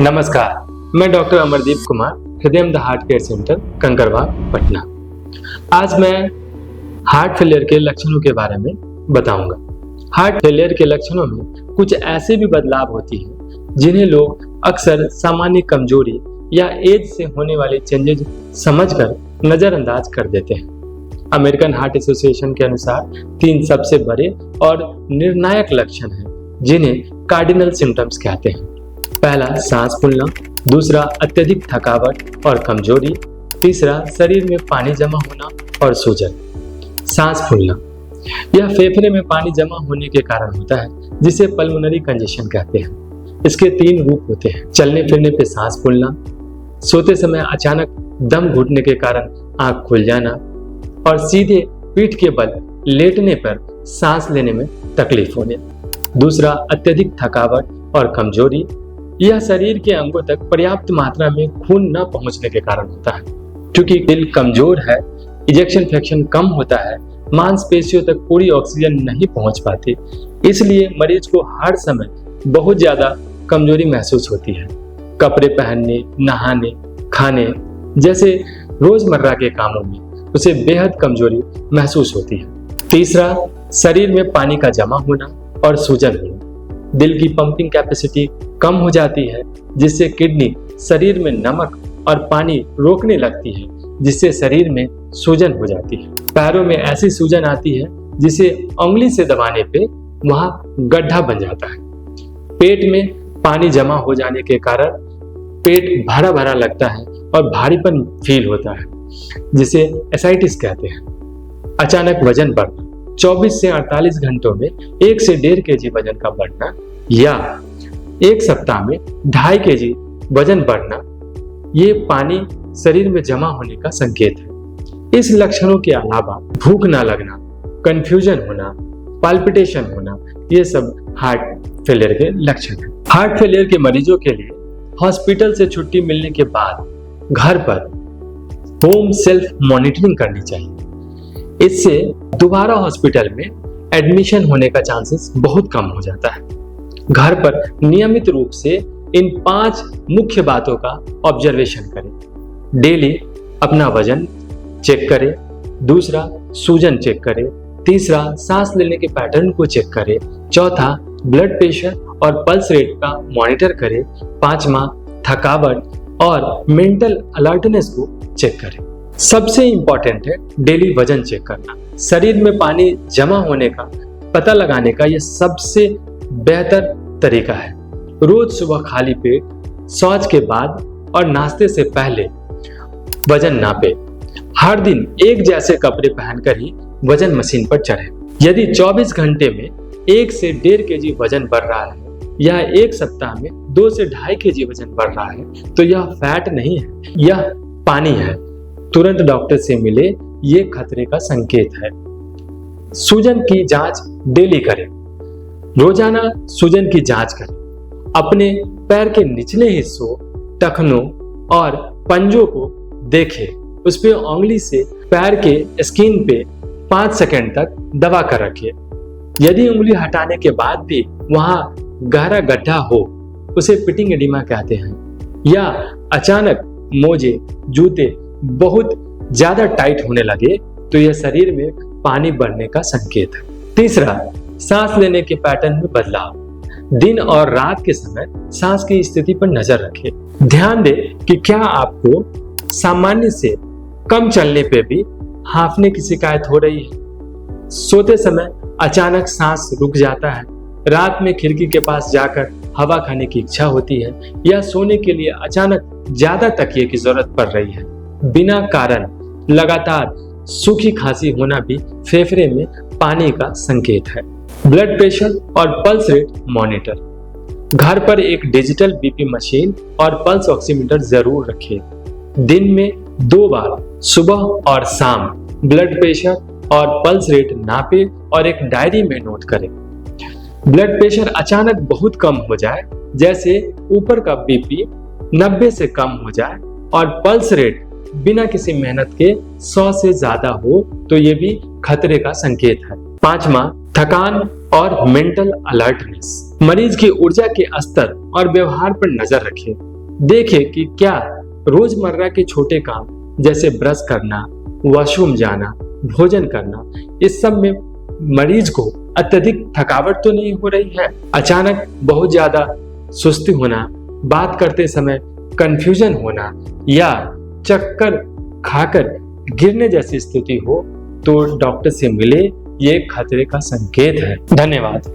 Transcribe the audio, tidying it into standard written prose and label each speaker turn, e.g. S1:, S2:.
S1: नमस्कार, मैं डॉक्टर अमरदीप कुमार, हृदय the heart care centre, Kankarbagh, Patna. आज मैं हार्ट फेलियर के लक्षणों के बारे में बताऊंगा। हार्ट फेलियर के लक्षणों में कुछ ऐसे भी बदलाव होती हैं जिन्हें लोग अक्सर सामान्य कमजोरी या एज से होने वाले चेंजेस समझकर नजरअंदाज कर देते हैं। अमेरिकन हार्ट एसोसिएशन के अनुसार 3 सबसे बड़े और निर्णायक लक्षण हैं जिन्हें कार्डिनल सिम्टम्स कहते हैं। पहला, सांस फूलना। दूसरा, अत्यधिक थकावट और कमजोरी। तीसरा, शरीर में पानी जमा होना और सूजन। सांस फूलना यह फेफड़े में पानी जमा होने के कारण होता है, जिसे पल्मोनरी कंजेशन कहते हैं। इसके 3 रूप होते हैं: चलने फिरने पे सांस फूलना, सोते समय अचानक दम घुटने के कारण आंख खुल जाना और सीधे पीठ के बल लेटने पर सांस लेने में तकलीफ होने। दूसरा, अत्यधिक थकावट और कमजोरी। यह शरीर के अंगों तक पर्याप्त मात्रा में खून न पहुंचने के कारण होता है। क्योंकि दिल कमजोर है, इजेक्शन फ्रैक्शन कम होता है, मांसपेशियों तक पूरी ऑक्सीजन नहीं पहुंच पाती, इसलिए मरीज को हर समय बहुत ज्यादा कमजोरी महसूस होती है। कपड़े पहनने, नहाने, खाने जैसे रोजमर्रा के कामों में उसे बेहद कमजोरी महसूस होती है। तीसरा, शरीर में पानी का जमा होना और सूजन होना। दिल की पंपिंग कैपेसिटी कम हो जाती है, जिससे किडनी शरीर में नमक और पानी रोकने लगती है, जिससे शरीर में सूजन हो जाती है। पैरों में ऐसी सूजन आती है जिसे उंगली से दबाने पे वहां गड्ढा बन जाता है। पेट में पानी जमा हो जाने के कारण पेट भरा भरा लगता है और भारीपन फील होता है, जिसे एसाइटिस कहते हैं। अचानक वजन बढ़ना, 24 से 48 घंटों में 1 से 1.5 kg वजन का बढ़ना या 1 सप्ताह में 2.5 kg वजन बढ़ना, ये पानी शरीर में जमा होने का संकेत है। इस लक्षणों के अलावा भूख ना लगना, कंफ्यूजन होना, पाल्पिटेशन होना, ये सब हार्ट फेलियर के लक्षण हैं। हार्ट फेलियर के मरीजों के लिए हॉस्पिटल से छुट्टी मिलने के बाद घर पर होम सेल्फ मॉनिटरिंग करनी चाहिए। इससे दोबारा हॉस्पिटल में एडमिशन होने का चांसेस बहुत कम हो जाता है। घर पर नियमित रूप से इन 5 मुख्य बातों का ऑब्जर्वेशन करें। डेली अपना वजन चेक करें। दूसरा, सूजन चेक करें। तीसरा, सांस लेने के पैटर्न को चेक करें। चौथा, ब्लड प्रेशर और पल्स रेट का मॉनिटर करें। 5वां, थकावट और मेंटल अलर्टनेस को चेक करें। सबसे इंपॉर्टेंट है डेली वजन चेक करना। शरीर में पानी जमा होने का पता लगाने का यह सबसे बेहतर तरीका है। रोज सुबह खाली पेट, शौच के बाद और नाश्ते से पहले वजन नापे। हर दिन एक जैसे कपड़े पहनकर ही वजन मशीन पर चढ़े। यदि 24 घंटे में 1 से 1.5 kg वजन बढ़ रहा है या 1 सप्ताह में 2 से 2.5 kg वजन बढ़ रहा है, तो यह फैट नहीं है, यह पानी है। तुरंत डॉक्टर से मिले, ये खतरे का संकेत है। सूजन की जांच डेली करें। रोजाना सूजन की जांच करें। अपने पैर के निचले हिस्सों, टखनों और पंजों को देखें। उस पे उंगली से पैर के स्किन पे 5 सेकंड तक दबा कर रखिए। यदि उंगली हटाने के बाद भी वहां गहरा गड्ढा हो, उसे पिटिंग एडिमा कहते हैं। या अचानक मोजे, जूते बहुत ज्यादा टाइट होने लगे, तो यह शरीर में पानी बढ़ने का संकेत है। तीसरा, सांस लेने के पैटर्न में बदलाव। दिन और रात के समय सांस की स्थिति पर नजर रखें। ध्यान दें कि क्या आपको सामान्य से कम चलने पे भी हांफने की शिकायत हो रही है। सोते समय अचानक सांस रुक जाता है। रात में खिड़की के पास जाकर हवा खाने की इच्छा होती है या सोने के लिए अचानक ज्यादा तकिए की जरूरत पड़ रही है। बिना कारण लगातार सूखी खांसी होना भी फेफड़े में पानी का संकेत है। ब्लड प्रेशर और पल्स रेट मॉनिटर। घर पर एक डिजिटल बीपी मशीन और पल्स ऑक्सीमीटर जरूर रखें। दिन में 2 बार, सुबह और शाम, ब्लड प्रेशर और पल्स रेट नापे और एक डायरी में नोट करें। ब्लड प्रेशर अचानक बहुत कम हो जाए, जैसे ऊपर का बीपी 90 से कम हो जाए और पल्स रेट बिना किसी मेहनत के 100 से ज्यादा हो, तो ये भी खतरे का संकेत है। 5वां, थकान और मेंटल अलर्टनेस। मरीज की ऊर्जा के स्तर और व्यवहार पर नजर रखें। देखें कि क्या रोजमर्रा के छोटे काम जैसे ब्रश करना, वॉशरूम जाना, भोजन करना, इस सब में मरीज को अत्यधिक थकावट तो नहीं हो रही है। अचानक बहुत ज्यादा सुस्ती होना, बात करते समय कंफ्यूजन होना या चक्कर खाकर गिरने जैसी स्थिति हो तो डॉक्टर से मिले, ये खतरे का संकेत है। धन्यवाद।